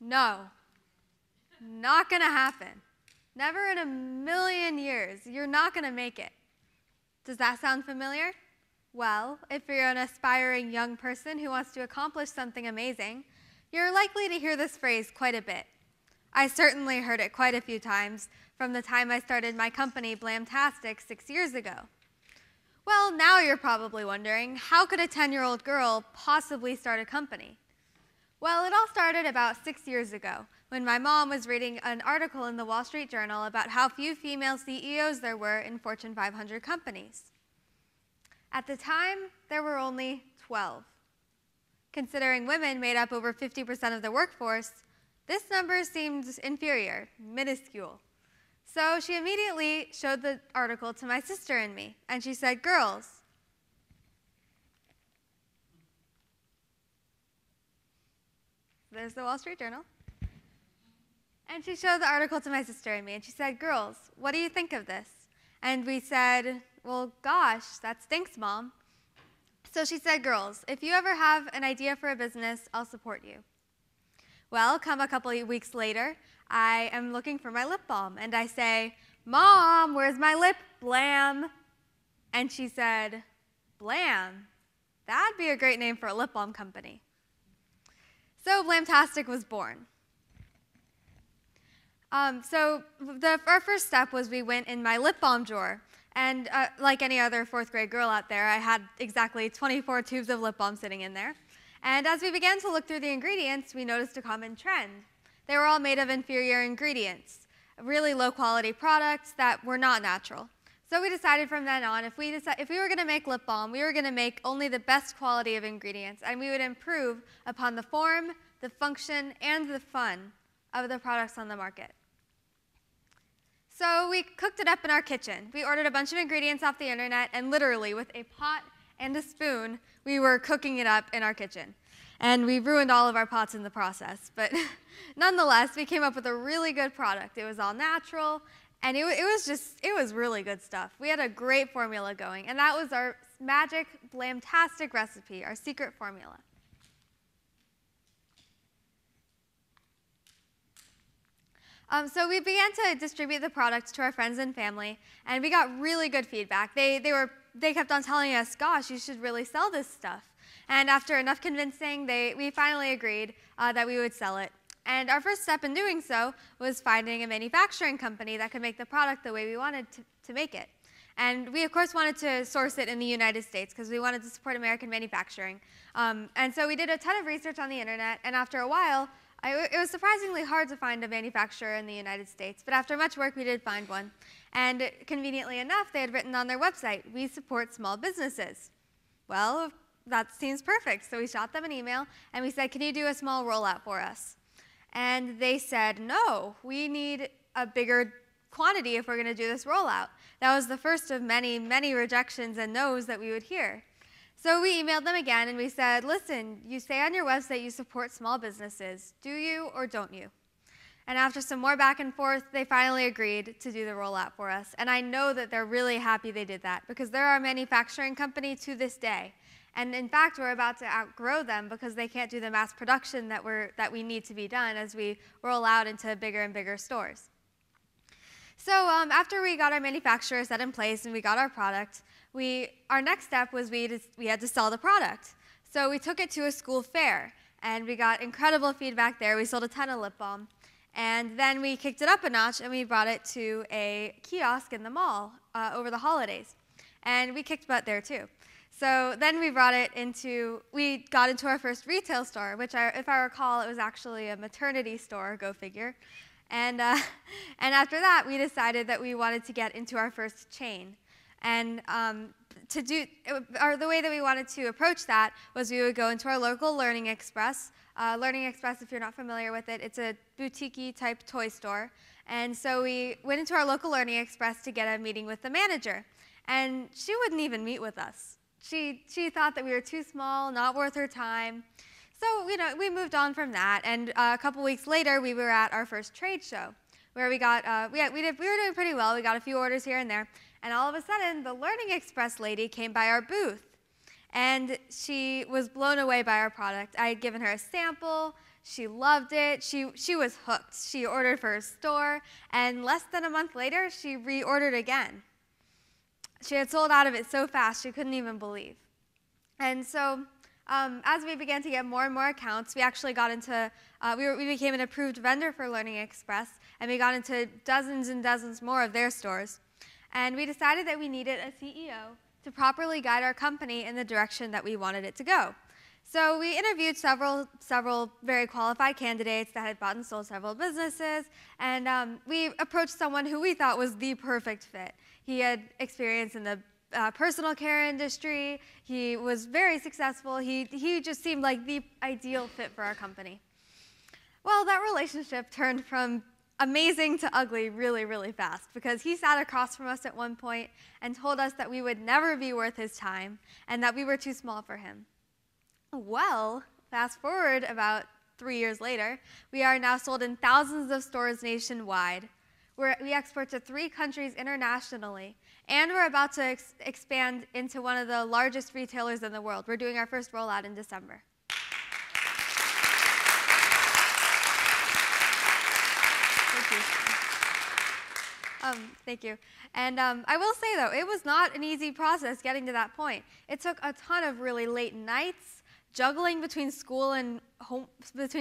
No, not going to happen. Never in a million years. You're not going to make it. Does that sound familiar? Well, if you're an aspiring young person who wants to accomplish something amazing, you're likely to hear this phrase quite a bit. I certainly heard it quite a few times from the time I started my company, Blamtastic, 6 years ago. Well, now you're probably wondering, how could a 10-year-old girl possibly start a company? Well, it all started about 6 years ago, when my mom was reading an article in the Wall Street Journal about how few female CEOs there were in Fortune 500 companies. At the time, there were only 12. Considering women made up over 50% of the workforce, this number seemed inferior, minuscule. So she immediately showed the article to my sister and me, and she said, "Girls, there's the Wall Street Journal." And she showed the article to my sister and me, and she said, "Girls, what do you think of this?" And we said, "Well, gosh, that stinks, Mom." So she said, "Girls, if you ever have an idea for a business, I'll support you." Well, come a couple of weeks later, I am looking for my lip balm, and I say, "Mom, where's my lip balm?" And she said, "Blam? That'd be a great name for a lip balm company." So Blamtastic was born. Our first step was we went in my lip balm drawer. And like any other fourth grade girl out there, I had exactly 24 tubes of lip balm sitting in there. And as we began to look through the ingredients, we noticed a common trend. They were all made of inferior ingredients, really low-quality products that were not natural. So we decided from then on, if we were going to make lip balm, we were going to make only the best quality of ingredients, and we would improve upon the form, the function, and the fun of the products on the market. So we cooked it up in our kitchen. We ordered a bunch of ingredients off the internet, and literally with a pot and a spoon, we were cooking it up in our kitchen. And we ruined all of our pots in the process. But nonetheless, we came up with a really good product. It was all natural, and it was really good stuff. We had a great formula going, and that was our magic Blamtastic recipe, our secret formula. So we began to distribute the products to our friends and family, and we got really good feedback. They kept on telling us, "Gosh, you should really sell this stuff." And after enough convincing, we finally agreed that we would sell it. And our first step in doing so was finding a manufacturing company that could make the product the way we wanted to make it. And we, of course, wanted to source it in the United States because we wanted to support American manufacturing. And so we did a ton of research on the internet, and after a while, it was surprisingly hard to find a manufacturer in the United States, but after much work, we did find one. And conveniently enough, they had written on their website, "We support small businesses." Well, that seems perfect. So we shot them an email, and we said, "Can you do a small rollout for us?" And they said, "No, we need a bigger quantity if we're going to do this rollout." That was the first of many, many rejections and no's that we would hear. So we emailed them again, and we said, "Listen, you say on your website you support small businesses. Do you or don't you?" And after some more back and forth, they finally agreed to do the rollout for us. And I know that they're really happy they did that, because they're our manufacturing company to this day. And in fact, we're about to outgrow them because they can't do the mass production that we need to be done as we roll out into bigger and bigger stores. So after we got our manufacturer set in place and we got our product, our next step was we had to sell the product. So we took it to a school fair, and we got incredible feedback there. We sold a ton of lip balm. And then we kicked it up a notch, and we brought it to a kiosk in the mall over the holidays. And we kicked butt there, too. So then we got into our first retail store, which, if I recall, it was actually a maternity store, go figure. And after that, we decided that we wanted to get into our first chain. And the way that we wanted to approach that was we would go into our local Learning Express. Learning Express, if you're not familiar with it, it's a boutique-y type toy store. And so we went into our local Learning Express to get a meeting with the manager. And she wouldn't even meet with us. She thought that we were too small, not worth her time. So we moved on from that. And a couple weeks later, we were at our first trade show, where we were doing pretty well. We got a few orders here and there. And all of a sudden, the Learning Express lady came by our booth, and she was blown away by our product. I had given her a sample. She loved it. She was hooked. She ordered for her store, and less than a month later, she reordered again. She had sold out of it so fast she couldn't even believe. And so as we began to get more and more accounts, we actually got into, we became an approved vendor for Learning Express, and we got into dozens and dozens more of their stores. And we decided that we needed a CEO to properly guide our company in the direction that we wanted it to go. So we interviewed several very qualified candidates that had bought and sold several businesses, and we approached someone who we thought was the perfect fit. He had experience in the personal care industry. He was very successful. He just seemed like the ideal fit for our company. Well, that relationship turned from amazing to ugly really, really fast, because he sat across from us at one point and told us that we would never be worth his time and that we were too small for him. Well, fast forward about 3 years later, we are now sold in thousands of stores nationwide. We export to 3 countries internationally, and we're about to expand into one of the largest retailers in the world. We're doing our first rollout in December. Thank you. And I will say, though, it was not an easy process getting to that point. It took a ton of really late nights, juggling between school and home, this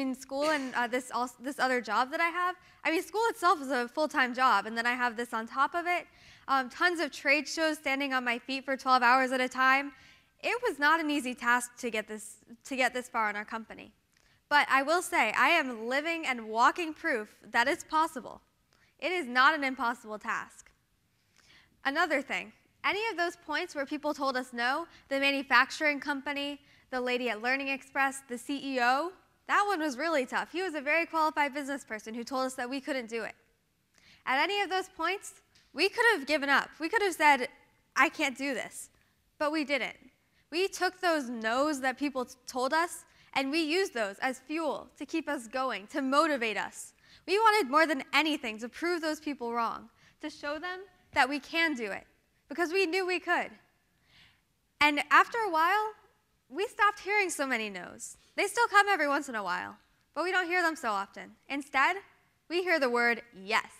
other job that I have. I mean, school itself is a full-time job, and then I have this on top of it. Tons of trade shows, standing on my feet for 12 hours at a time. It was not an easy task to get this far in our company. But I will say, I am living and walking proof that it's possible. It is not an impossible task. Another thing, any of those points where people told us no, the manufacturing company, the lady at Learning Express, the CEO, that one was really tough. He was a very qualified business person who told us that we couldn't do it. At any of those points, we could have given up. We could have said, I can't do this. But we didn't. We took those no's that people told us, and we used those as fuel to keep us going, to motivate us. We wanted more than anything to prove those people wrong, to show them that we can do it, because we knew we could. And after a while, we stopped hearing so many no's. They still come every once in a while, but we don't hear them so often. Instead, we hear the word yes.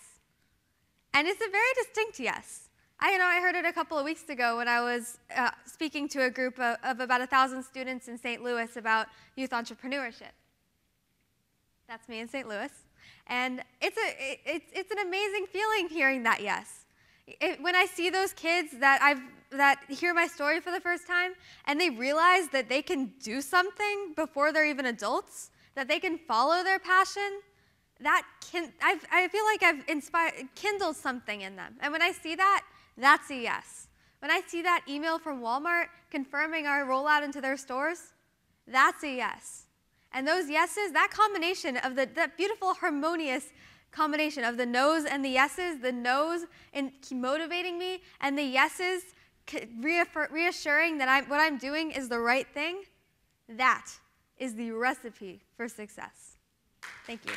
And it's a very distinct yes. I heard it a couple of weeks ago when I was speaking to a group of about 1,000 students in St. Louis about youth entrepreneurship. That's me in St. Louis. And it's an amazing feeling hearing that yes. When I see those kids that hear my story for the first time, and they realize that they can do something before they're even adults, that they can follow their passion, I feel like I've kindled something in them. And when I see that, that's a yes. When I see that email from Walmart confirming our rollout into their stores, that's a yes. And those yeses, that combination of that beautiful, harmonious combination of the no's and the yeses, the no's in motivating me, and the yeses reassuring that what I'm doing is the right thing, that is the recipe for success. Thank you.